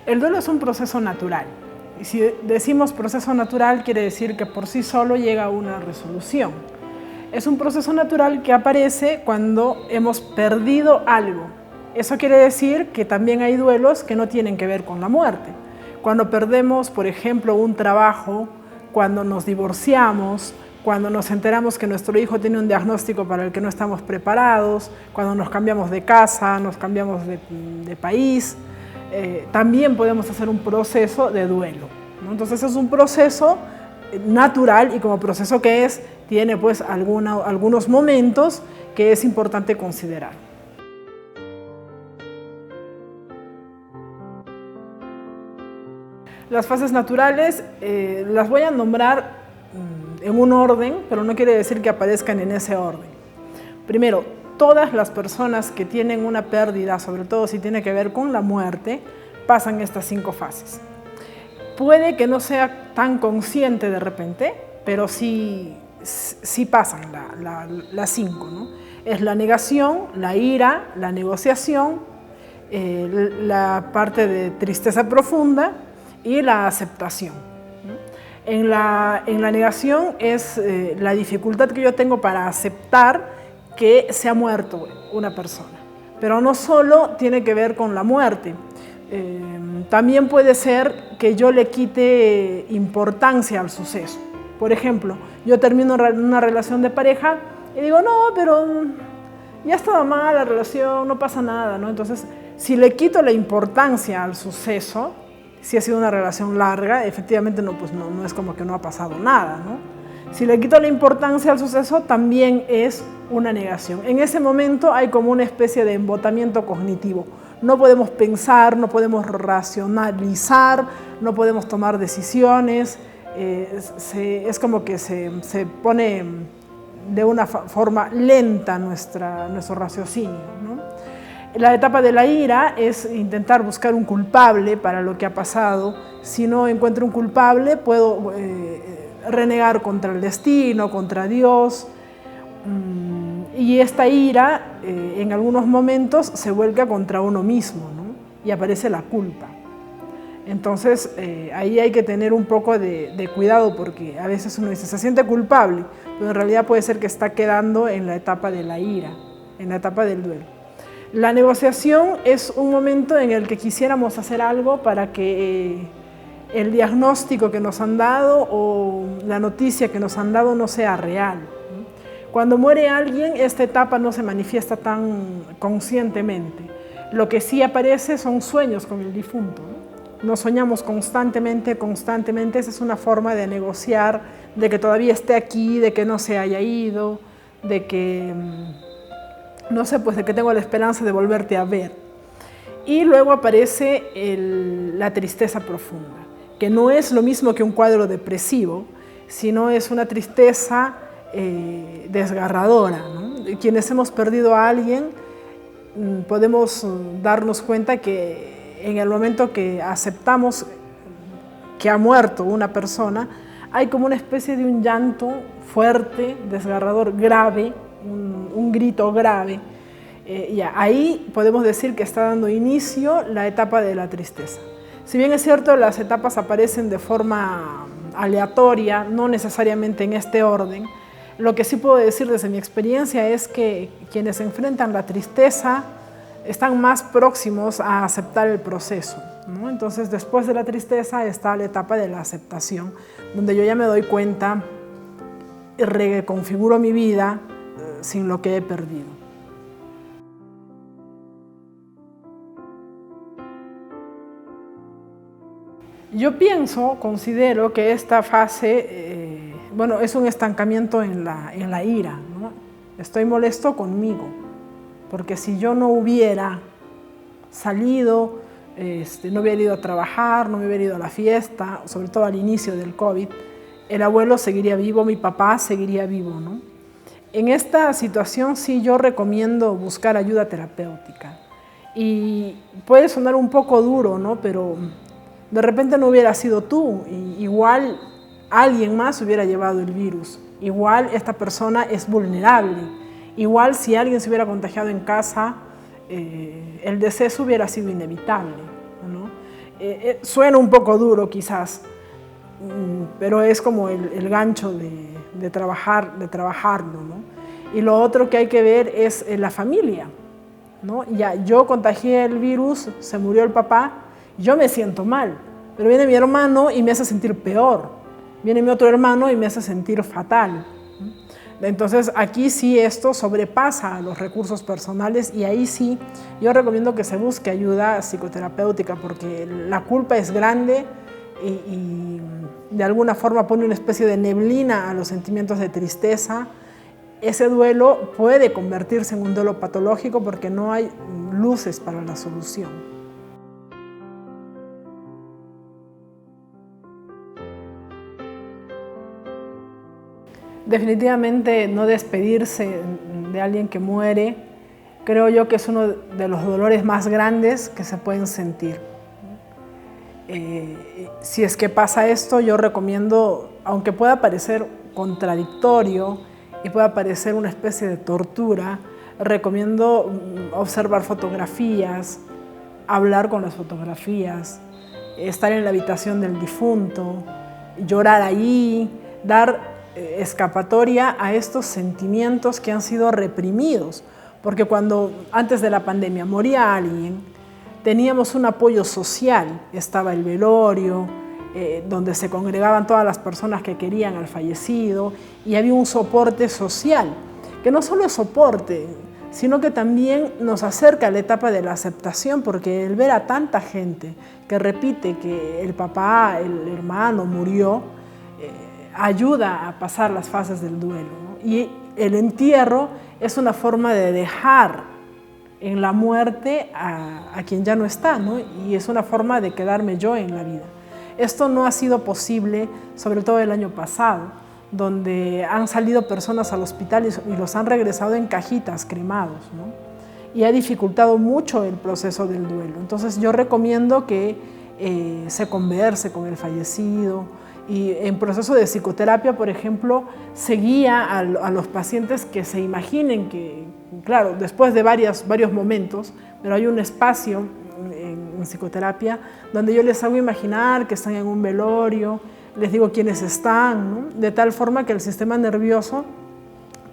El duelo es un proceso natural. Y si decimos proceso natural, quiere decir que por sí solo llega a una resolución. Es un proceso natural que aparece cuando hemos perdido algo. Eso quiere decir que también hay duelos que no tienen que ver con la muerte. Cuando perdemos, por ejemplo, un trabajo, cuando nos divorciamos, cuando nos enteramos que nuestro hijo tiene un diagnóstico para el que no estamos preparados, cuando nos cambiamos de casa, nos cambiamos de país, también podemos hacer un proceso de duelo, ¿no? Entonces es un proceso natural y como proceso que es, tiene pues algunos momentos que es importante considerar. Las fases naturales las voy a nombrar en un orden, pero no quiere decir que aparezcan en ese orden. Primero, todas las personas que tienen una pérdida, sobre todo si tiene que ver con la muerte, pasan estas 5 fases. Puede que no sea tan consciente de repente, pero sí pasan las 5, ¿no? Es la negación, la ira, la negociación, la parte de tristeza profunda y la aceptación. En la negación es la dificultad que yo tengo para aceptar que se ha muerto una persona. Pero no solo tiene que ver con la muerte. También puede ser que yo le quite importancia al suceso. Por ejemplo, yo termino una relación de pareja y digo, no, pero ya estaba mal la relación, no pasa nada, ¿no? Entonces, si le quito la importancia al suceso, si ha sido una relación larga, efectivamente no es como que no ha pasado nada, ¿no? Si le quito la importancia al suceso, también es una negación. En ese momento hay como una especie de embotamiento cognitivo. No podemos pensar, no podemos racionalizar, no podemos tomar decisiones. Es como que se pone de una forma lenta nuestro raciocinio, ¿no? La etapa de la ira es intentar buscar un culpable para lo que ha pasado. Si no encuentro un culpable, puedo renegar contra el destino, contra Dios. Y esta ira, en algunos momentos, se vuelca contra uno mismo, ¿no? Y aparece la culpa. Entonces, ahí hay que tener un poco de cuidado porque a veces uno dice, se siente culpable, pero en realidad puede ser que está quedando en la etapa de la ira, en la etapa del duelo. La negociación es un momento en el que quisiéramos hacer algo para que el diagnóstico que nos han dado o la noticia que nos han dado no sea real. Cuando muere alguien, esta etapa no se manifiesta tan conscientemente. Lo que sí aparece son sueños con el difunto, ¿no? Nos soñamos constantemente, esa es una forma de negociar, de que todavía esté aquí, de que no se haya ido, de que no sé, pues de que tengo la esperanza de volverte a ver. Y luego aparece la tristeza profunda, que no es lo mismo que un cuadro depresivo, sino es una tristeza desgarradora, ¿no? Quienes hemos perdido a alguien podemos darnos cuenta que en el momento que aceptamos que ha muerto una persona, hay como una especie de un llanto fuerte, desgarrador, grave, un grito grave. Ahí podemos decir que está dando inicio la etapa de la tristeza. Si bien es cierto, las etapas aparecen de forma aleatoria, no necesariamente en este orden, lo que sí puedo decir desde mi experiencia es que quienes enfrentan la tristeza están más próximos a aceptar el proceso, ¿no? Entonces, después de la tristeza está la etapa de la aceptación, donde yo ya me doy cuenta y reconfiguro mi vida sin lo que he perdido. Yo considero que esta fase, es un estancamiento en la ira, ¿no? Estoy molesto conmigo, porque si yo no hubiera salido, no hubiera ido a trabajar, no me hubiera ido a la fiesta, sobre todo al inicio del COVID, el abuelo seguiría vivo, mi papá seguiría vivo, ¿no? En esta situación sí yo recomiendo buscar ayuda terapéutica. Y puede sonar un poco duro, ¿no? Pero de repente no hubiera sido tú, igual alguien más hubiera llevado el virus, igual esta persona es vulnerable, igual si alguien se hubiera contagiado en casa, el deceso hubiera sido inevitable, ¿no? Suena un poco duro quizás, pero es como el gancho de trabajarlo, ¿no? Y lo otro que hay que ver es la familia, ¿no? Ya, yo contagié el virus, se murió el papá, yo me siento mal, pero viene mi hermano y me hace sentir peor, viene mi otro hermano y me hace sentir fatal. Entonces aquí sí esto sobrepasa a los recursos personales y ahí sí yo recomiendo que se busque ayuda psicoterapéutica porque la culpa es grande y de alguna forma pone una especie de neblina a los sentimientos de tristeza. Ese duelo puede convertirse en un duelo patológico porque no hay luces para la solución. Definitivamente no despedirse de alguien que muere, creo yo que es uno de los dolores más grandes que se pueden sentir. Si es que pasa esto, yo recomiendo, aunque pueda parecer contradictorio y pueda parecer una especie de tortura, recomiendo observar fotografías, hablar con las fotografías, estar en la habitación del difunto, llorar allí, dar escapatoria a estos sentimientos que han sido reprimidos, porque cuando antes de la pandemia moría alguien, teníamos un apoyo social, estaba el velorio, donde se congregaban todas las personas que querían al fallecido y había un soporte social, que no solo es soporte, sino que también nos acerca a la etapa de la aceptación, porque el ver a tanta gente que repite que el papá, el hermano murió, ayuda a pasar las fases del duelo, ¿no? Y el entierro es una forma de dejar en la muerte a quien ya no está, ¿no? Y es una forma de quedarme yo en la vida. Esto no ha sido posible, sobre todo el año pasado, donde han salido personas al hospital y los han regresado en cajitas cremados, ¿no? Y ha dificultado mucho el proceso del duelo. Entonces yo recomiendo que se converse con el fallecido, y en proceso de psicoterapia, por ejemplo, se guía a los pacientes que se imaginen que, claro, después de varios momentos, pero hay un espacio en psicoterapia donde yo les hago imaginar que están en un velorio, les digo quiénes están, ¿no? De tal forma que el sistema nervioso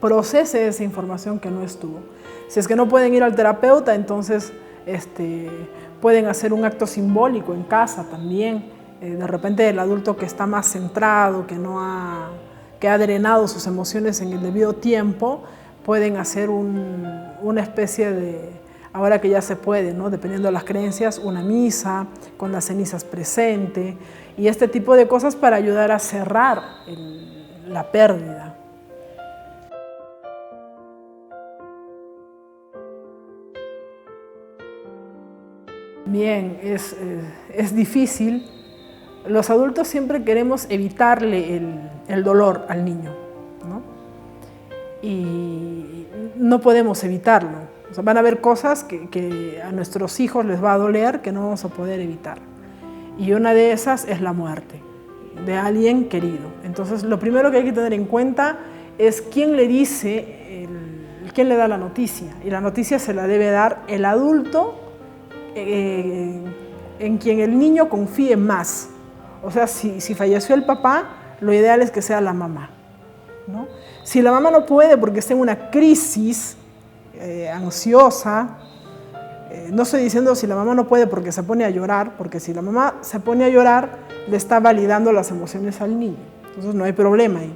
procese esa información que no estuvo. Si es que no pueden ir al terapeuta, entonces pueden hacer un acto simbólico en casa también. De repente el adulto que está más centrado, que ha drenado sus emociones en el debido tiempo, pueden hacer una especie de, ahora que ya se puede, ¿no? Dependiendo de las creencias, una misa con las cenizas presente y este tipo de cosas para ayudar a cerrar la pérdida. Bien, es difícil. Los adultos siempre queremos evitarle el dolor al niño, ¿no? Y no podemos evitarlo. O sea, van a haber cosas que a nuestros hijos les va a doler que no vamos a poder evitar. Y una de esas es la muerte de alguien querido. Entonces, lo primero que hay que tener en cuenta es quién le dice, quién le da la noticia. Y la noticia se la debe dar el adulto en quien el niño confíe más. O sea, si falleció el papá, lo ideal es que sea la mamá, ¿no? Si la mamá no puede porque está en una crisis ansiosa, no estoy diciendo si la mamá no puede porque se pone a llorar, porque si la mamá se pone a llorar, le está validando las emociones al niño. Entonces no hay problema ahí.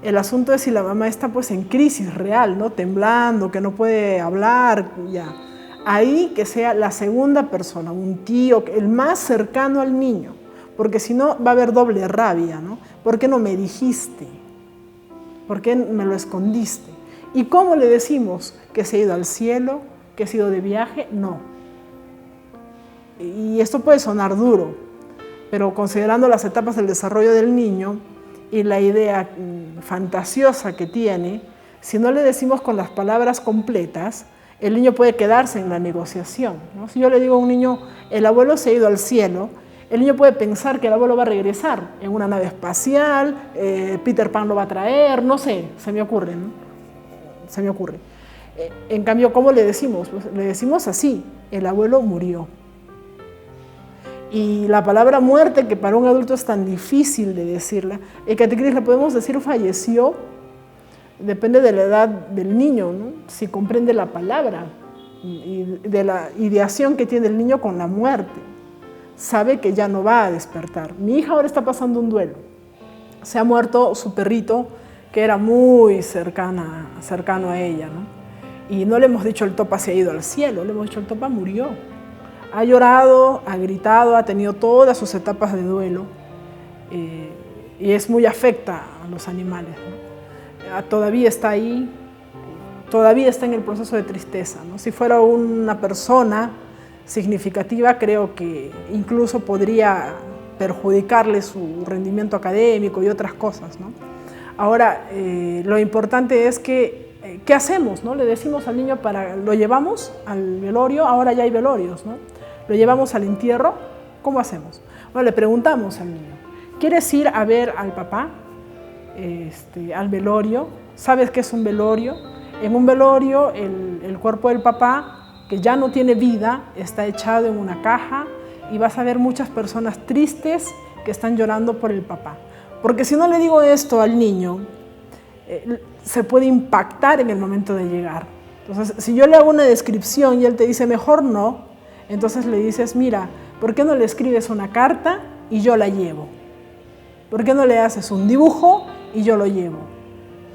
El asunto es si la mamá está pues en crisis real, ¿no? Temblando, que no puede hablar, ya. Ahí que sea la segunda persona, un tío, el más cercano al niño. Porque si no va a haber doble rabia, ¿no? ¿Por qué no me dijiste? ¿Por qué me lo escondiste? ¿Y cómo le decimos que se ha ido al cielo, que se ha ido de viaje? No. Y esto puede sonar duro, pero considerando las etapas del desarrollo del niño y la idea fantasiosa que tiene, si no le decimos con las palabras completas, el niño puede quedarse en la negociación, ¿no? Si yo le digo a un niño, el abuelo se ha ido al cielo, el niño puede pensar que el abuelo va a regresar en una nave espacial, Peter Pan lo va a traer, no sé, se me ocurre, ¿no? Se me ocurre. En cambio, ¿cómo le decimos? Pues le decimos así, el abuelo murió. Y la palabra muerte, que para un adulto es tan difícil de decirla, en catequesis le podemos decir falleció, depende de la edad del niño, ¿no? Si comprende la palabra y de la ideación que tiene el niño con la muerte. Sabe que ya no va a despertar. Mi hija ahora está pasando un duelo. Se ha muerto su perrito, que era muy cercano a ella, ¿no? Y no le hemos dicho el Topa se ha ido al cielo, le hemos dicho el Topa murió. Ha llorado, ha gritado, ha tenido todas sus etapas de duelo y es muy afecta a los animales, ¿no? Todavía está ahí, todavía está en el proceso de tristeza, ¿no? Si fuera una persona significativa, creo que incluso podría perjudicarle su rendimiento académico y otras cosas, ¿no? Ahora, lo importante es que, ¿qué hacemos, no? Le decimos al niño, lo llevamos al velorio, ahora ya hay velorios, ¿no? Lo llevamos al entierro, ¿cómo hacemos? Bueno, le preguntamos al niño, ¿quieres ir a ver al papá al velorio? ¿Sabes qué es un velorio? En un velorio, el cuerpo del papá, que ya no tiene vida, está echado en una caja y vas a ver muchas personas tristes que están llorando por el papá. Porque si no le digo esto al niño, se puede impactar en el momento de llegar. Entonces, si yo le hago una descripción y él te dice, mejor no, entonces le dices, mira, ¿por qué no le escribes una carta y yo la llevo? ¿Por qué no le haces un dibujo y yo lo llevo?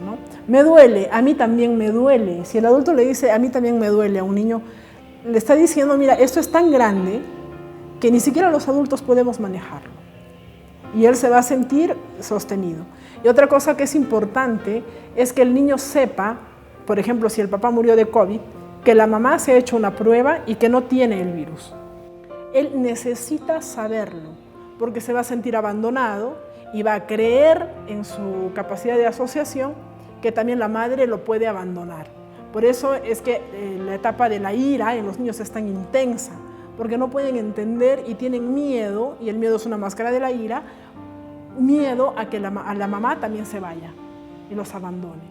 ¿No? Me duele, a mí también me duele. Si el adulto le dice, a mí también me duele a un niño, le está diciendo, mira, esto es tan grande que ni siquiera los adultos podemos manejarlo. Y él se va a sentir sostenido. Y otra cosa que es importante es que el niño sepa, por ejemplo, si el papá murió de COVID, que la mamá se ha hecho una prueba y que no tiene el virus. Él necesita saberlo, porque se va a sentir abandonado y va a creer en su capacidad de asociación que también la madre lo puede abandonar. Por eso es que la etapa de la ira en los niños es tan intensa, porque no pueden entender y tienen miedo, y el miedo es una máscara de la ira, miedo a que a la mamá también se vaya y los abandone,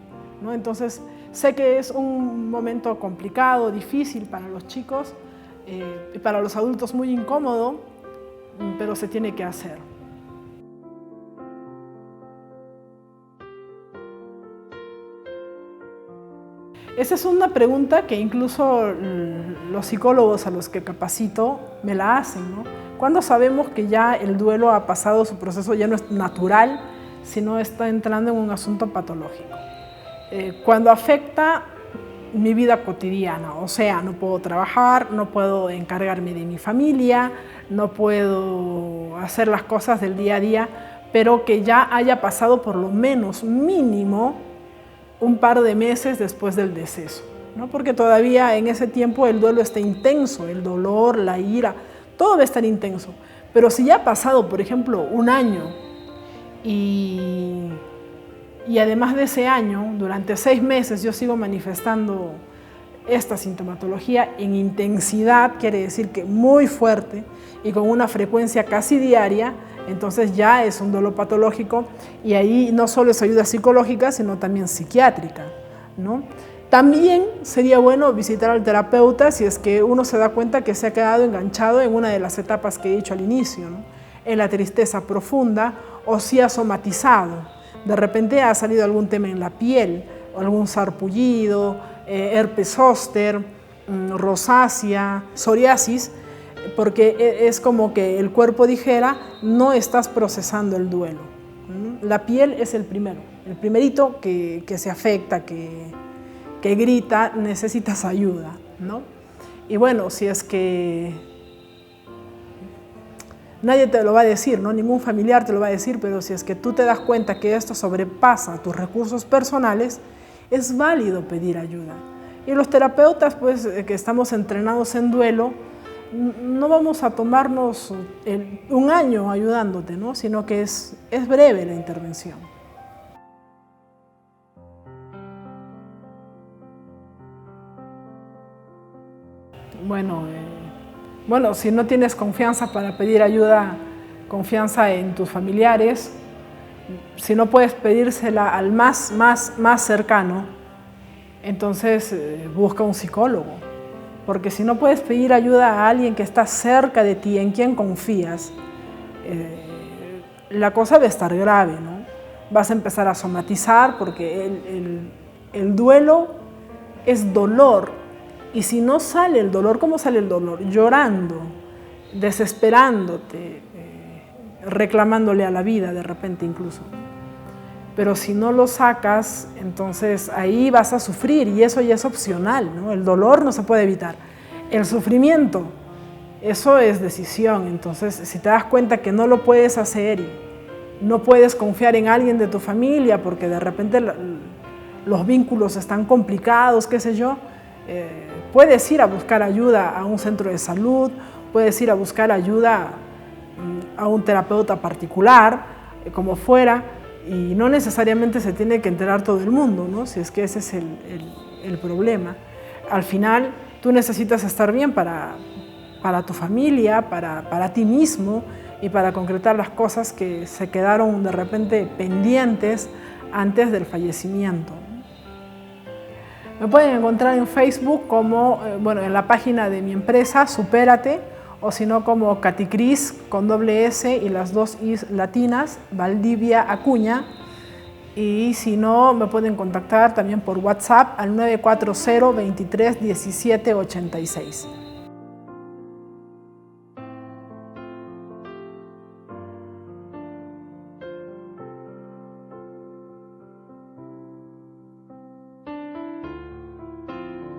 ¿no? Entonces, sé que es un momento complicado, difícil para los chicos, y para los adultos muy incómodo, pero se tiene que hacer. Esa es una pregunta que incluso los psicólogos a los que capacito me la hacen, ¿no? ¿Cuándo sabemos que ya el duelo ha pasado su proceso, ya no es natural, sino está entrando en un asunto patológico? Cuando afecta mi vida cotidiana, o sea, no puedo trabajar, no puedo encargarme de mi familia, no puedo hacer las cosas del día a día, pero que ya haya pasado por lo menos mínimo un par de meses después del deceso, ¿no? Porque todavía en ese tiempo el duelo está intenso, el dolor, la ira, todo va a estar intenso. Pero si ya ha pasado, por ejemplo, un año y además de ese año, durante 6 meses yo sigo manifestando esta sintomatología en intensidad, quiere decir que muy fuerte y con una frecuencia casi diaria, entonces ya es un duelo patológico y ahí no solo es ayuda psicológica, sino también psiquiátrica, ¿no? También sería bueno visitar al terapeuta si es que uno se da cuenta que se ha quedado enganchado en una de las etapas que he dicho al inicio, ¿no? En la tristeza profunda o si ha somatizado. De repente ha salido algún tema en la piel, o algún sarpullido, herpes zóster, rosácea, psoriasis, porque es como que el cuerpo dijera, no estás procesando el duelo. La piel es el primerito que se afecta, que grita, necesitas ayuda, ¿no? Y bueno, si es que nadie te lo va a decir, ¿no? Ningún familiar te lo va a decir, pero si es que tú te das cuenta que esto sobrepasa tus recursos personales, es válido pedir ayuda. Y los terapeutas, pues, que estamos entrenados en duelo, no vamos a tomarnos un año ayudándote, ¿no? Sino que es breve la intervención. Bueno, si no tienes confianza para pedir ayuda, confianza en tus familiares, si no puedes pedírsela al más cercano, entonces busca un psicólogo. porque si no puedes pedir ayuda a alguien que está cerca de ti, en quien confías, la cosa va a estar grave, ¿no? Vas a empezar a somatizar porque el duelo es dolor, y si no sale el dolor, ¿cómo sale el dolor? Llorando, desesperándote, reclamándole a la vida de repente incluso. Pero si no lo sacas, entonces ahí vas a sufrir, y eso ya es opcional, ¿no? El dolor no se puede evitar. El sufrimiento, eso es decisión. Entonces, si te das cuenta que no lo puedes hacer y no puedes confiar en alguien de tu familia porque de repente los vínculos están complicados, qué sé yo, puedes ir a buscar ayuda a un centro de salud, puedes ir a buscar ayuda a un terapeuta particular, como fuera, y no necesariamente se tiene que enterar todo el mundo, ¿no? Si es que ese es el problema. Al final, tú necesitas estar bien para tu familia, para ti mismo, y para concretar las cosas que se quedaron de repente pendientes antes del fallecimiento. Me pueden encontrar en Facebook como, en la página de mi empresa, Supérate, o si no como Katicris con doble S y las dos Is latinas, Valdivia Acuña. Y si no, me pueden contactar también por WhatsApp al 940 23 17 86.